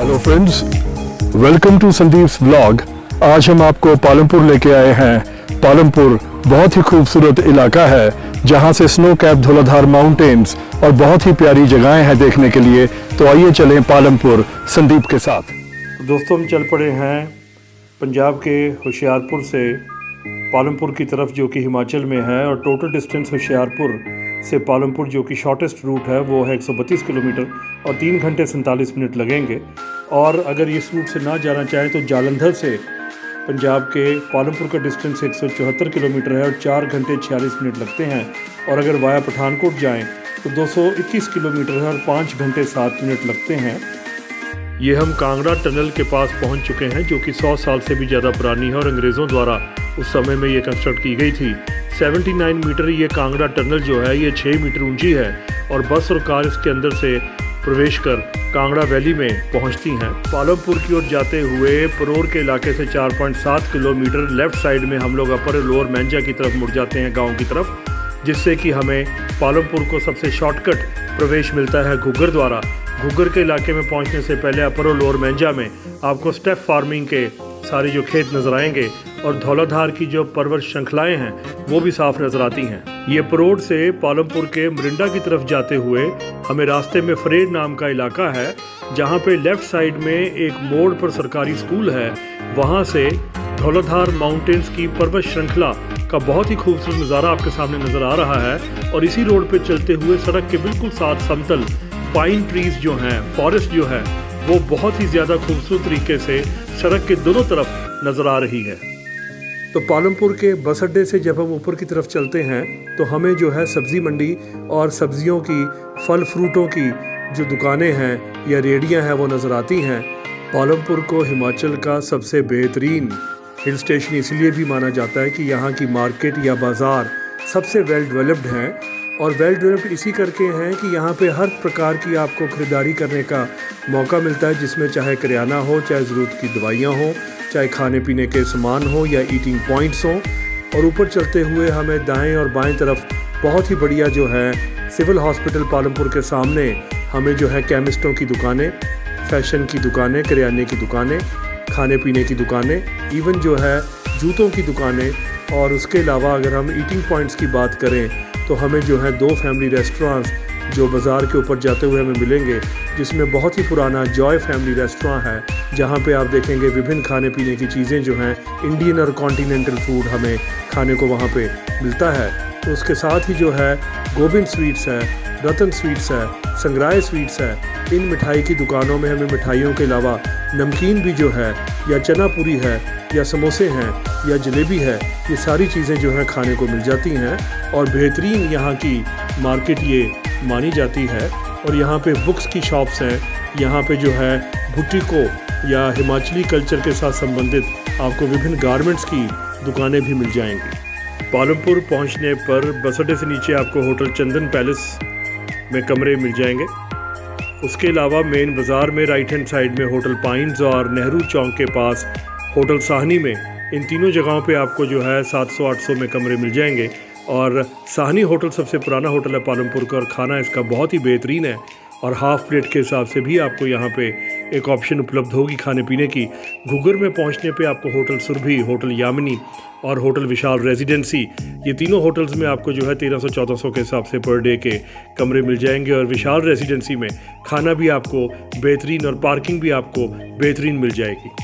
Hello friends, welcome to Sandeep's vlog. आज हम आपको पालमपुर लेके आए हैं। पालमपुर बहुत ही खूबसूरत इलाका है जहां से स्नो कैप धौलाधार माउंटेन्स और बहुत ही प्यारी जगहें हैं देखने के लिए। तो आइए चलें पालमपुर संदीप के साथ। दोस्तों, हम चल पड़े हैं पंजाब के होशियारपुर से पालमपुर की तरफ, जो कि हिमाचल में है। और टोटल डिस्टेंस होशियारपुर से पालमपुर जो कि शॉर्टेस्ट रूट है वो है 132 किलोमीटर और 3 घंटे 47 मिनट लगेंगे। और अगर इस रूट से ना जाना चाहें तो जालंधर से पंजाब के पालमपुर का डिस्टेंस 174 किलोमीटर है और 4 घंटे 46 मिनट लगते हैं। और अगर वाया पठानकोट जाएं तो 221 किलोमीटर है और 5 घंटे 7 मिनट लगते हैं। ये हम कांगड़ा टनल के पास पहुंच चुके हैं, जो कि 100 साल से भी ज़्यादा पुरानी है और अंग्रेज़ों द्वारा उस समय में ये कंस्ट्रक्ट की गई थी। 79 मीटर ये कांगड़ा टनल जो है ये 6 मीटर ऊंची है और बस और कार इसके अंदर से प्रवेश कर कांगड़ा वैली में पहुंचती हैं। पालमपुर की ओर जाते हुए परोर के इलाके से 4.7 किलोमीटर लेफ़्ट साइड में हम लोग अपर लोअर मैंजा की तरफ मुड़ जाते हैं, गाँव की तरफ, जिससे कि हमें पालमपुर को सबसे शॉर्टकट प्रवेश मिलता है घुग्गर द्वारा। घुग्गर के इलाके में पहुंचने से पहले अपर और लोअर मैंजा में आपको स्टेप फार्मिंग के सारे जो खेत नजर आएंगे और धौलाधार की जो पर्वत श्रृंखलाएं हैं वो भी साफ नजर आती हैं। ये परोड से पालमपुर के मरिंडा की तरफ जाते हुए हमें रास्ते में फरेड नाम का इलाका है, जहाँ पे लेफ्ट साइड में एक मोड़ पर सरकारी स्कूल है। वहाँ से धौलाधार माउंटेन्स की पर्वत श्रृंखला का बहुत ही खूबसूरत नज़ारा आपके सामने नजर आ रहा है। और इसी रोड पे चलते हुए सड़क के बिल्कुल साथ समतल पाइन ट्रीज जो हैं, फॉरेस्ट जो है, वो बहुत ही ज़्यादा खूबसूरत तरीके से सड़क के दोनों तरफ नज़र आ रही है। तो पालमपुर के बस अड्डे से जब हम ऊपर की तरफ चलते हैं तो हमें जो है सब्ज़ी मंडी और सब्जियों की, फल फ्रूटों की जो दुकानें हैं या रेहड़ियाँ हैं वो नज़र आती हैं। पालमपुर को हिमाचल का सबसे बेहतरीन हिल स्टेशन इसलिए भी माना जाता है कि यहाँ की मार्केट या बाज़ार सबसे वेल डेवलप्ड हैं। और वेल डेवलप्ड इसी करके हैं कि यहाँ पे हर प्रकार की आपको ख़रीदारी करने का मौका मिलता है, जिसमें चाहे करियाना हो, चाहे ज़रूरत की दवाइयाँ हो, चाहे खाने पीने के सामान हो या ईटिंग पॉइंट्स हों। और ऊपर चलते हुए हमें दाएं और बाएं तरफ बहुत ही बढ़िया जो है सिविल हॉस्पिटल पालमपुर के सामने हमें जो है केमिस्टों की दुकानें, फैशन की दुकानें, करियाने की दुकानें, खाने पीने की दुकानें, इवन जो है जूतों की दुकानें। और उसके अलावा अगर हम ईटिंग पॉइंट्स की बात करें तो हमें जो है 2 फैमिली रेस्टोरेंट्स जो बाज़ार के ऊपर जाते हुए हमें मिलेंगे, जिसमें बहुत ही पुराना जॉय फैमिली रेस्टोरेंट है, जहां पे आप देखेंगे विभिन्न खाने पीने की चीज़ें जो हैं, इंडियन और कॉन्टिनेंटल फूड हमें खाने को वहां पे मिलता है। तो उसके साथ ही जो है गोविंद स्वीट्स है, रतन स्वीट्स है, संग्राय स्वीट्स है। इन मिठाई की दुकानों में हमें मिठाइयों के अलावा नमकीन भी जो है, या चना पूरी है, या समोसे हैं, या जलेबी है, ये सारी चीज़ें जो हैं खाने को मिल जाती हैं। और बेहतरीन यहाँ की मार्केट ये मानी जाती है। और यहाँ पे बुक्स की शॉप्स हैं, यहाँ पे जो है बुटीकों या हिमाचली कल्चर के साथ संबंधित आपको विभिन्न गारमेंट्स की दुकानें भी मिल जाएंगी। पालमपुर पहुँचने पर बस अड्डे से नीचे आपको होटल चंदन पैलेस में कमरे मिल जाएंगे। उसके अलावा मेन बाज़ार में राइट हैंड साइड में होटल पाइन्स और नेहरू चौक के पास होटल साहनी में, इन तीनों जगहों पे आपको जो है 700-800 में कमरे मिल जाएंगे। और साहनी होटल सबसे पुराना होटल है पालमपुर का और खाना इसका बहुत ही बेहतरीन है। और हाफ़ प्लेट के हिसाब से भी आपको यहाँ पे एक ऑप्शन उपलब्ध होगी खाने पीने की। घुग्गर में पहुँचने पे आपको होटल सुरभि, होटल यामिनी और होटल विशाल रेजिडेंसी, ये तीनों होटल्स में आपको जो है 1300-1400 के हिसाब से पर डे के कमरे मिल जाएंगे। और विशाल रेजिडेंसी में खाना भी आपको बेहतरीन और पार्किंग भी आपको बेहतरीन मिल जाएगी।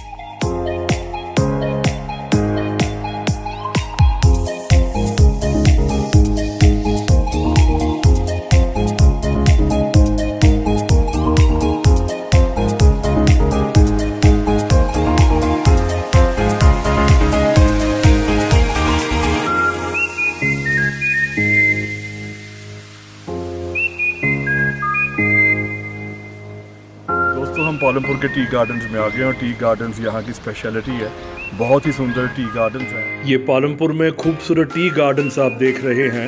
दोस्तों, हम पालमपुर के टी गार्डन्स में आ गए हैं और टी गार्डन्स यहाँ की स्पेशलिटी है। बहुत ही सुंदर टी गार्डन्स हैं। ये पालमपुर में खूबसूरत टी गार्डन्स आप देख रहे हैं।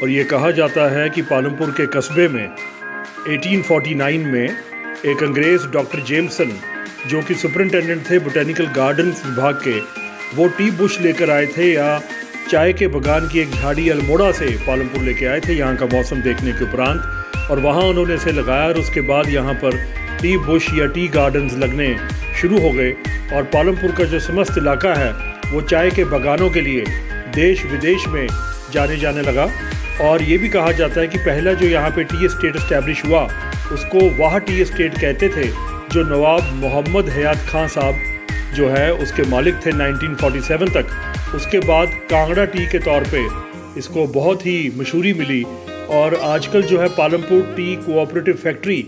और ये कहा जाता है कि पालमपुर के कस्बे में 1849 में एक अंग्रेज़ डॉक्टर जेमसन, जो कि सुपरिटेंडेंट थे बोटेनिकल गार्डन्स विभाग के, वो टी बुश लेकर आए थे या चाय के बगान की एक झाड़ी अल्मोड़ा से पालमपुर लेके आए थे। यहाँ का मौसम देखने के उपरांत और वहाँ उन्होंने इसे लगाया और उसके बाद यहाँ पर टी बुश या टी गार्डन्स लगने शुरू हो गए और पालमपुर का जो समस्त इलाका है वो चाय के बागानों के लिए देश विदेश में जाने लगा। और ये भी कहा जाता है कि पहला जो यहाँ पे टी एस्टेट इस्टेब्लिश हुआ उसको वाह टी एस्टेट कहते थे, जो नवाब मोहम्मद हयात खां साहब जो है उसके मालिक थे 1947 तक। उसके बाद कांगड़ा टी के तौर पे इसको बहुत ही मशहूरी मिली और आजकल जो है पालमपुर टी कोऑपरेटिव फैक्ट्री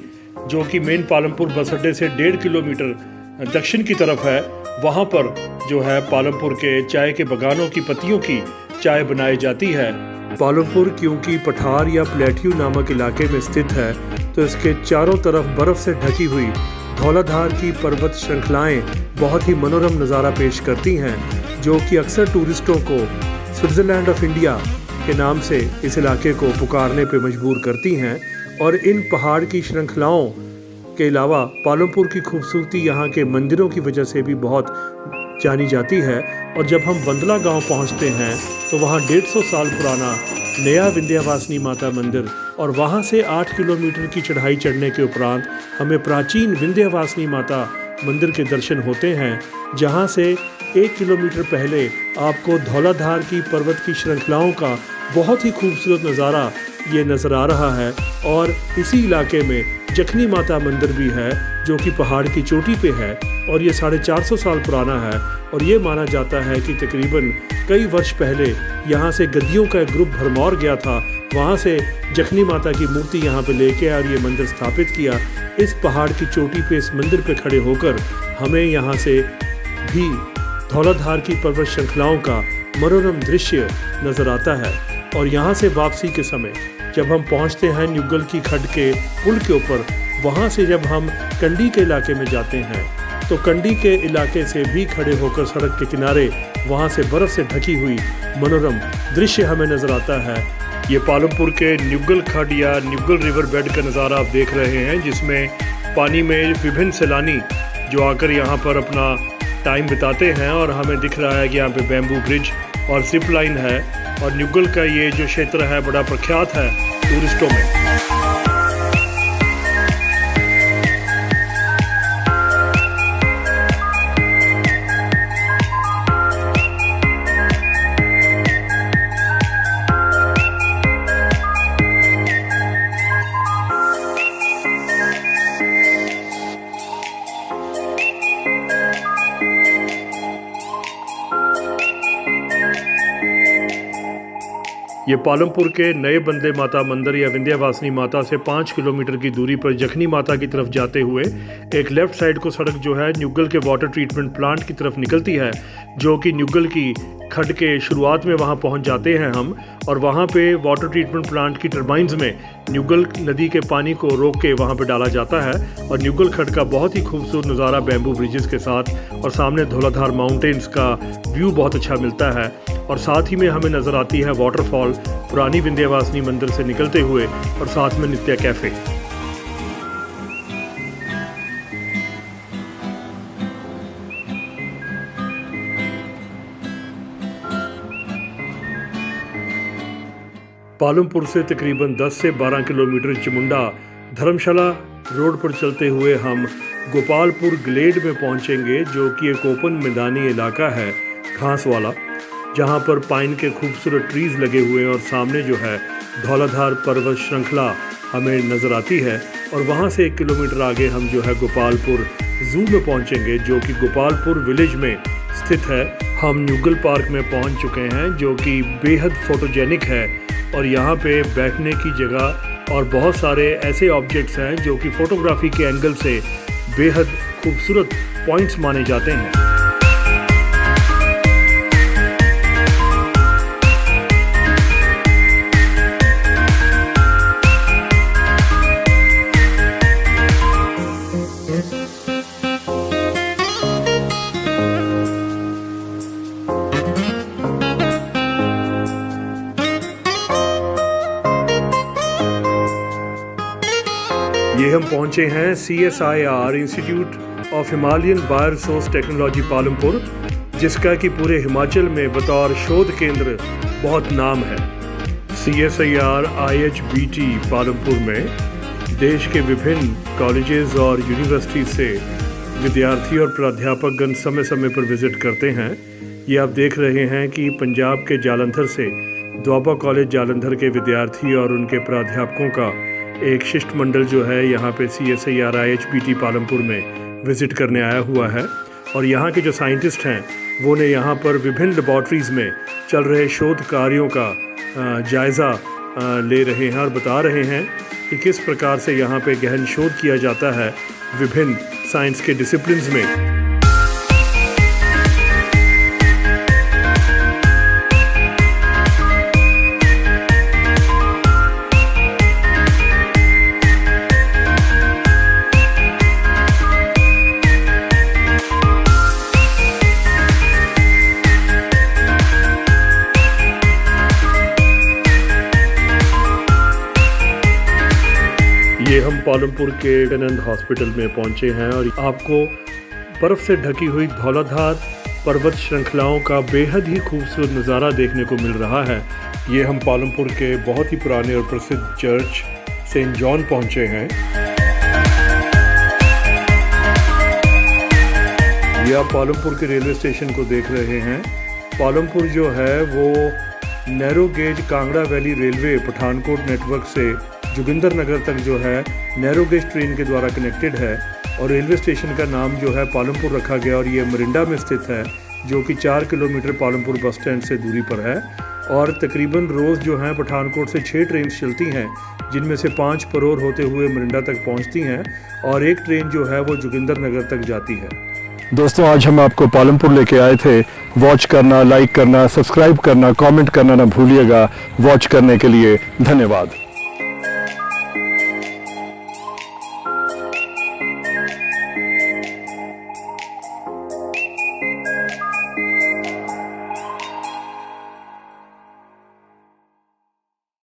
जो कि मेन पालमपुर बस अड्डे से 1.5 किलोमीटर दक्षिण की तरफ है, वहाँ पर जो है पालमपुर के चाय के बागानों की पत्तियों की चाय बनाई जाती है। पालमपुर क्योंकि पठार या प्लेट्यू नामक इलाके में स्थित है तो इसके चारों तरफ बर्फ़ से ढकी हुई धौलाधार की पर्वत श्रृंखलाएं बहुत ही मनोरम नज़ारा पेश करती हैं, जो कि अक्सर टूरिस्टों को स्विट्ज़रलैंड ऑफ इंडिया के नाम से इस इलाके को पुकारने पर मजबूर करती हैं। और इन पहाड़ की श्रृंखलाओं के अलावा पालमपुर की खूबसूरती यहाँ के मंदिरों की वजह से भी बहुत जानी जाती है। और जब हम बंदला गांव पहुँचते हैं तो वहाँ 150 साल पुराना नया विंध्यवासिनी माता मंदिर और वहाँ से 8 किलोमीटर की चढ़ाई चढ़ने के उपरांत हमें प्राचीन विंध्यवासिनी माता मंदिर के दर्शन होते हैं, जहाँ से 1 किलोमीटर पहले आपको धौलाधार की पर्वत की श्रृंखलाओं का बहुत ही खूबसूरत नज़ारा ये नज़र आ रहा है। और इसी इलाके में जखनी माता मंदिर भी है जो कि पहाड़ की चोटी पे है और ये 450 साल पुराना है। और ये माना जाता है कि तकरीबन कई वर्ष पहले यहाँ से गद्दियों का एक ग्रुप भरमौर गया था, वहाँ से जखनी माता की मूर्ति यहाँ पे लेके और ये मंदिर स्थापित किया। इस पहाड़ की चोटी पे इस मंदिर पे खड़े होकर हमें यहाँ से भी धौलाधार की पर्वत श्रृंखलाओं का मनोरम दृश्य नज़र आता है। और यहाँ से वापसी के समय जब हम पहुँचते हैं न्यूगल की खड्ड के पुल के ऊपर, वहाँ से जब हम कंडी के इलाके में जाते हैं तो कंडी के इलाके से भी खड़े होकर सड़क के किनारे वहाँ से बर्फ़ से ढकी हुई मनोरम दृश्य हमें नज़र आता है। ये पालमपुर के न्यूगल खड्ड या न्यूगल रिवर बेड का नज़ारा आप देख रहे हैं, जिसमें पानी में विभिन्न सैलानी जो आकर यहाँ पर अपना टाइम बिताते हैं। और हमें दिख रहा है कि यहाँ पे बैम्बू ब्रिज और जिप लाइन है और न्यूगल का ये जो क्षेत्र है बड़ा प्रख्यात है टूरिस्टों में। ये पालमपुर के नए बंदे माता मंदिर या विंध्यवासिनी माता से 5 किलोमीटर की दूरी पर जखनी माता की तरफ जाते हुए एक लेफ़्ट साइड को सड़क जो है न्यूगल के वाटर ट्रीटमेंट प्लांट की तरफ निकलती है, जो कि न्यूगल की खड्ड के शुरुआत में वहाँ पहुँच जाते हैं हम। और वहाँ पे वाटर ट्रीटमेंट प्लांट की टरबाइंस में न्यूगल नदी के पानी को रोक के वहाँ पे डाला जाता है। और न्यूगल खड्ड का बहुत ही खूबसूरत नज़ारा बैम्बू ब्रिजेस के साथ और सामने धौलाधार माउंटेन्स का व्यू बहुत अच्छा मिलता है। और साथ ही में हमें नज़र आती है वाटरफॉल पुरानी विंध्यवासिनी मंदिर से निकलते हुए और साथ में नित्या कैफ़े। पालमपुर से तकरीबन 10 से 12 किलोमीटर चामुंडा धर्मशाला रोड पर चलते हुए हम गोपालपुर ग्लेड में पहुंचेंगे, जो कि एक ओपन मैदानी इलाका है घास वाला, जहां पर पाइन के खूबसूरत ट्रीज़ लगे हुए हैं और सामने जो है धौलाधार पर्वत श्रृंखला हमें नज़र आती है। और वहां से 1 किलोमीटर आगे हम जो है गोपालपुर ज़ू में पहुंचेंगे, जो कि गोपालपुर विलेज में स्थित है। हम न्यूगल पार्क में पहुंच चुके हैं, जो कि बेहद फोटोजेनिक है और यहाँ पे बैठने की जगह और बहुत सारे ऐसे ऑब्जेक्ट्स हैं जो कि फ़ोटोग्राफी के एंगल से बेहद खूबसूरत पॉइंट्स माने जाते हैं। ये हम पहुंचे हैं CSIR institute of Himalayan bioresource technology Palampur, जिसका कि पूरे हिमाचल में बतौर शोध केंद्र बहुत नाम है। CSIR IHBT पालमपुर में देश के विभिन्न कॉलेजेस और यूनिवर्सिटी से विद्यार्थी और प्राध्यापकगण समय समय पर विजिट करते हैं। ये आप देख रहे हैं कि पंजाब के जालंधर से द्वाबा कॉलेज जालंधर के विद्यार्थी और उनके प्राध्यापकों का एक शिष्टमंडल जो है यहाँ पे CSIR IHBT पालमपुर में विजिट करने आया हुआ है। और यहाँ के जो साइंटिस्ट हैं वो ने यहाँ पर विभिन्न लेबॉर्ट्रीज़ में चल रहे शोध कार्यों का जायज़ा ले रहे हैं और बता रहे हैं कि किस प्रकार से यहाँ पे गहन शोध किया जाता है विभिन्न साइंस के डिसिप्लिन्स में। ये हम पालमपुर के विवेकानंद हॉस्पिटल में पहुंचे हैं और आपको बर्फ़ से ढकी हुई धौलाधार पर्वत श्रृंखलाओं का बेहद ही खूबसूरत नज़ारा देखने को मिल रहा है। ये हम पालमपुर के बहुत ही पुराने और प्रसिद्ध चर्च सेंट जॉन पहुंचे हैं। ये आप पालमपुर के रेलवे स्टेशन को देख रहे हैं। पालमपुर जो है वो narrow gauge Kangra valley railway Pathankot network से जोगिंदर नगर तक जो है नैरो गेज ट्रेन के द्वारा कनेक्टेड है और रेलवे स्टेशन का नाम जो है पालमपुर रखा गया और ये मरिंडा में स्थित है जो कि 4 किलोमीटर पालमपुर बस स्टैंड से दूरी पर है। और तकरीबन रोज़ जो है पठानकोट से 6 ट्रेन चलती हैं जिनमें से 5 परोर होते हुए मरिंडा तक पहुंचती हैं और एक ट्रेन जो है वो जोगिंदर नगर तक जाती है। दोस्तों, आज हम आपको पालमपुर लेके आए थे। वॉच करना, लाइक करना, सब्सक्राइब करना, कमेंट करना ना भूलिएगा। वॉच करने के लिए धन्यवाद।